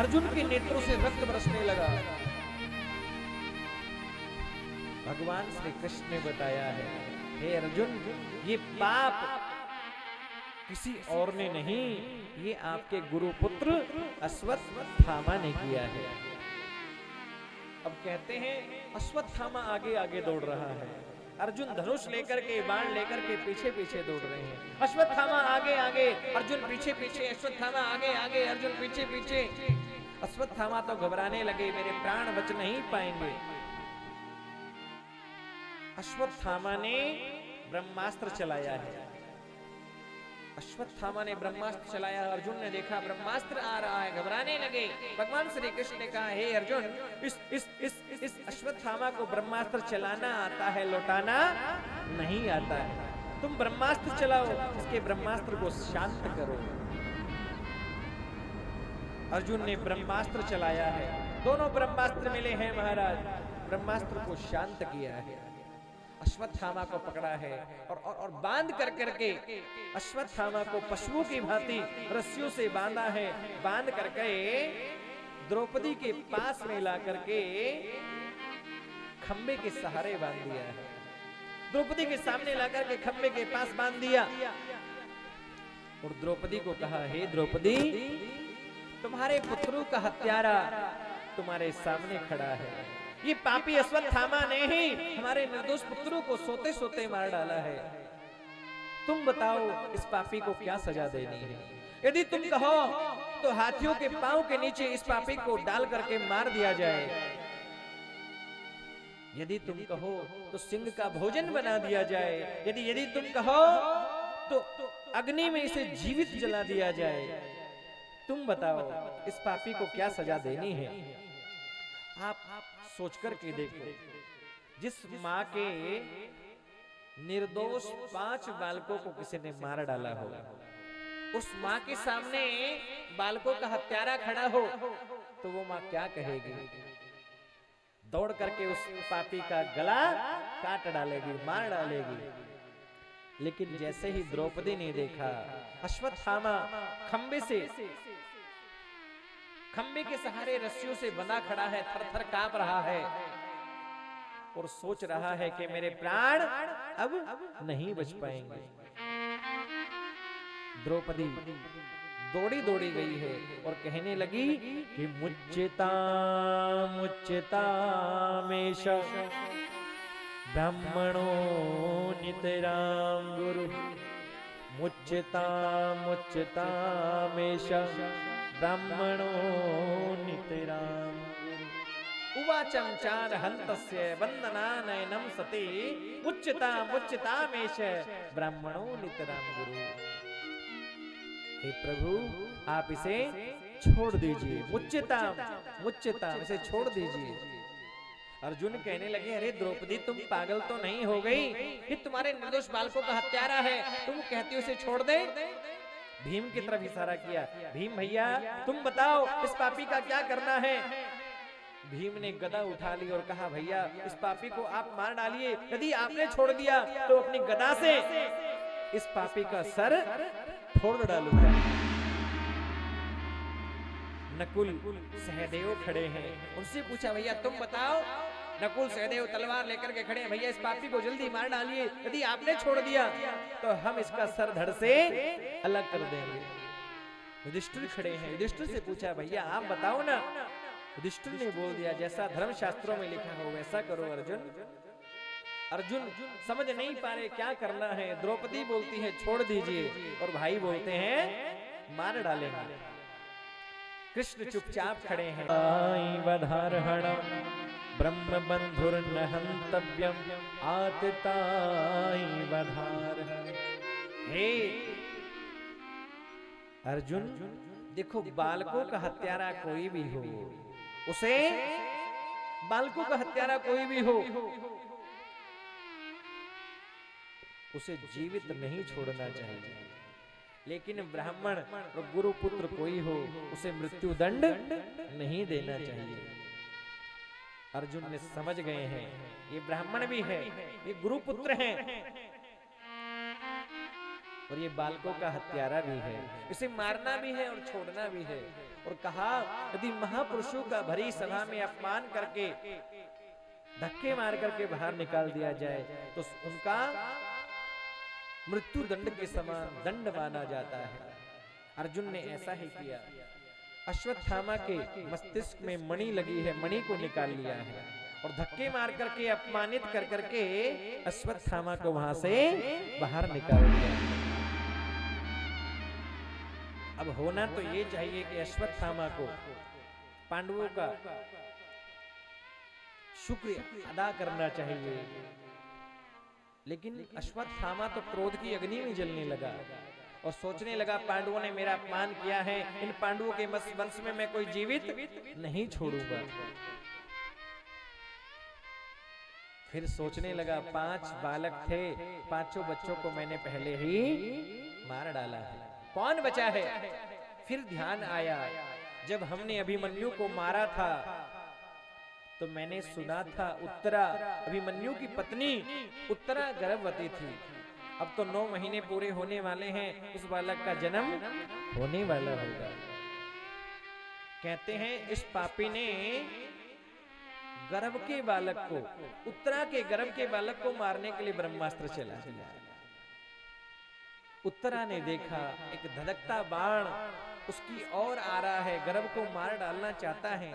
अर्जुन के नेत्रों से रक्त बरसने लगा। भगवान श्री कृष्ण ने बताया है, हे अर्जुन, ये पाप किसी और ने नहीं, ये आपके गुरुपुत्र अश्वत्थामा ने किया है। अब कहते हैं अश्वत्थामा आगे आगे दौड़ रहा है, अर्जुन धनुष लेकर के, बाण लेकर के पीछे पीछे दौड़ रहे हैं। अश्वत्थामा आगे आगे, अर्जुन पीछे पीछे, अश्वत्थामा आगे आगे, अर्जुन पीछे पीछे। अश्वत्थामा तो घबराने लगे, मेरे प्राण बच नहीं पाएंगे। अश्वत्थामा ने ब्रह्मास्त्र चलाया है। अश्वत्थामा ने ब्रह्मास्त्र चलाया, अर्जुन ने देखा ब्रह्मास्त्र आ रहा है, घबराने लगे। भगवान श्री कृष्ण ने कहा, हे अर्जुन, इस अश्वत्थामा को ब्रह्मास्त्र चलाना आता है, लौटाना नहीं आता है। तुम ब्रह्मास्त्र चलाओ, इसके ब्रह्मास्त्र को शांत करो। अर्जुन ने ब्रह्मास्त्र चलाया है, दोनों ब्रह्मास्त्र मिले हैं महाराज, ब्रह्मास्त्र को शांत किया है। अश्वत्थामा को पकड़ा है और बांध कर करके अश्वत्थामा को पशुओं की भांति रस्सियों से बांधा है। बांध करके द्रौपदी के पास में ला करके खंबे के सहारे बांध दिया है। द्रौपदी के सामने ला करके खंबे के पास बांध दिया और द्रौपदी को कहा, हे द्रौपदी, तुम्हारे पुत्रों का हत्यारा तुम्हारे सामने खड़ा है। ये पापी अश्वत्थामा ने ही हमारे निर्दोष पुत्रों को सोते सोते मार डाला है। तुम बताओ इस पापी को क्या सजा देनी है? यदि तुम कहो तो हाथियों के पांव के नीचे इस पापी को डाल करके मार दिया जाए, यदि तुम कहो तो सिंह का भोजन बना दिया जाए, यदि तुम कहो तो अग्नि में इसे जीवित जला दिया जाए। तुम बताओ इस पापी को क्या सजा देनी है? आप सोच करके देखो, जिस माँ के निर्दोष 5 बालकों को किसी ने मार डाला हो, उस माँ के सामने बालकों का हत्यारा खड़ा हो तो वो माँ क्या कहेगी? दौड़ करके उस पापी का गला काट डालेगी, मार डालेगी। लेकिन जैसे ही द्रौपदी ने देखा अश्वत्थामा खंबे के सहारे रस्सियों से बंधा खड़ा है, थर थर कांप रहा है और सोच रहा है कि मेरे प्राण अब नहीं बच पाएंगे। द्रौपदी दौड़ी दौड़ी गई है और कहने लगी कि मुच्यता मेष ब्राह्मणो नितरां गुरु, मुच्यता मेष ब्राह्मणो नितरां गुरु। उवाचं चार हन्तस्य वन्दनानयनं सति, मुच्यता मेष ब्राह्मणो नितरां गुरु। हे प्रभु, आप इसे छोड़ दीजिए, मुच्यता इसे छोड़ दीजिए। अर्जुन कहने लगे, अरे द्रौपदी, तुम पागल तो नहीं हो गई? ये तुम्हारे निर्दोष बालकों का हत्यारा है, तुम कहती हो इसे छोड़ दे? भीम की तरफ इशारा किया, भीम भैया तुम बताओ इस पापी का क्या करना है? भीम ने गदा उठा ली और कहा, भैया इस पापी को आप मार डालिए, यदि आपने छोड़ दिया तो अपनी गदा से इस पापी का सर फोड़ डालूंगा। नकुल सहदेव खड़े हैं, उनसे पूछा, भैया तुम बताओ। नकुल सहदेव तलवार लेकर के खड़े हैं, भैया इस पापी को जल्दी मार डालिए, यदि आपने छोड़ दिया तो हम इसका सर धड़ से अलग कर देंगे। युधिष्ठिर खड़े हैं, युधिष्ठिर से पूछा, भैया आप बताओ ना। युधिष्ठिर ने बोल दिया, जैसा धर्म शास्त्रों में लिखा हो वैसा करो अर्जुन। अर्जुन समझ नहीं पा रहे क्या करना है। द्रौपदी बोलती है छोड़ दीजिए और भाई बोलते हैं मार डालेंगे। कृष्ण चुपचाप खड़े हैं। ब्रह्म बंधुर न हंतव्यम आतताई वधार। हे अर्जुन, देखो बालकों का हत्यारा कोई भी हो, उसे बालकों का हत्यारा कोई भी हो उसे जीवित नहीं छोड़ना चाहिए, लेकिन ब्राह्मण और गुरुपुत्र कोई हो उसे मृत्यु दंड नहीं देना चाहिए। अर्जुन ने समझ गए हैं ये ब्राह्मण भी है, ये गुरुपुत्र हैं और ये बालकों का हत्यारा भी है, इसे मारना भी है और छोड़ना भी है। और कहा यदि महापुरुषों का भरी सभा में अपमान करके धक्के मार करके बाहर निकाल दिया जाए तो उनका मृत्यु दंड के समान दंड माना जाता है। अर्जुन ने ऐसा ही किया। अश्वत्थामा के मस्तिष्क में मणि लगी है, मणि को निकाल लिया है और धक्के मार करके अपमानित कर करके अश्वत्थामा को वहां से बाहर निकाल दिया। अब होना तो ये चाहिए कि अश्वत्थामा को पांडवों का शुक्रिया अदा करना चाहिए, लेकिन अश्वत्थामा तो क्रोध की अग्नि में जलने लगा और सोचने लगा पांडवों ने मेरा अपमान किया है, इन पांडवों के वंश में मैं कोई जीवित नहीं छोड़ूंगा। फिर सोचने लगा 5 बालक थे, 5 बच्चों को मैंने पहले ही मार डाला है, कौन बचा है। फिर ध्यान आया जब हमने अभिमन्यु को मारा था तो मैंने सुना था उत्तरा, अभिमन्यु की पत्नी उत्तरा गर्भवती थी। अब तो 9 महीने पूरे होने वाले हैं, उस बालक का जन्म होने वाला होगा। कहते हैं इस पापी ने गर्भ के बालक को, उत्तरा के गर्भ के बालक को मारने के लिए ब्रह्मास्त्र चला दिया। उत्तरा ने देखा एक धधकता बाण उसकी ओर आ रहा है, गर्भ को मार डालना चाहता है।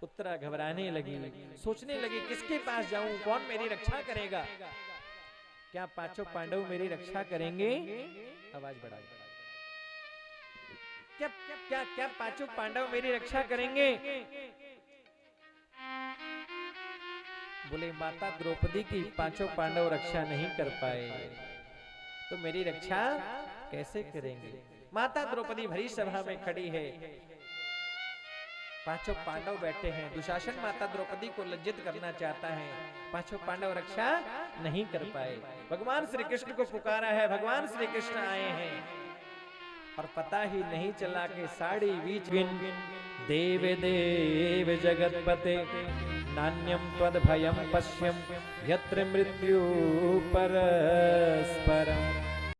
उत्तरा घबराने लगी, सोचने लगी किसके पास जाऊं, कौन मेरी रक्षा करेगा। क्या 5 पांडव मेरी रक्षा करेंगे? आवाज बढ़ा। क्या क्या क्या 5 पांडव मेरी रक्षा करेंगे? बोले माता द्रौपदी की 5 पांडव रक्षा नहीं कर पाए तो मेरी रक्षा कैसे करेंगे। माता द्रौपदी भरी सभा में खड़ी है, 5 पांडव बैठे हैं। दुशासन माता द्रौपदी को लज्जित करना चाहता है, 5 पांडव रक्षा नहीं कर पाए। भगवान श्री कृष्ण को पुकारा है, भगवान श्री कृष्ण आए हैं और पता ही नहीं चला कि साड़ी बीच देव देव जगतपते नान्यम त्वद भयम पश्यम यत्र मृत्यु परस्परम।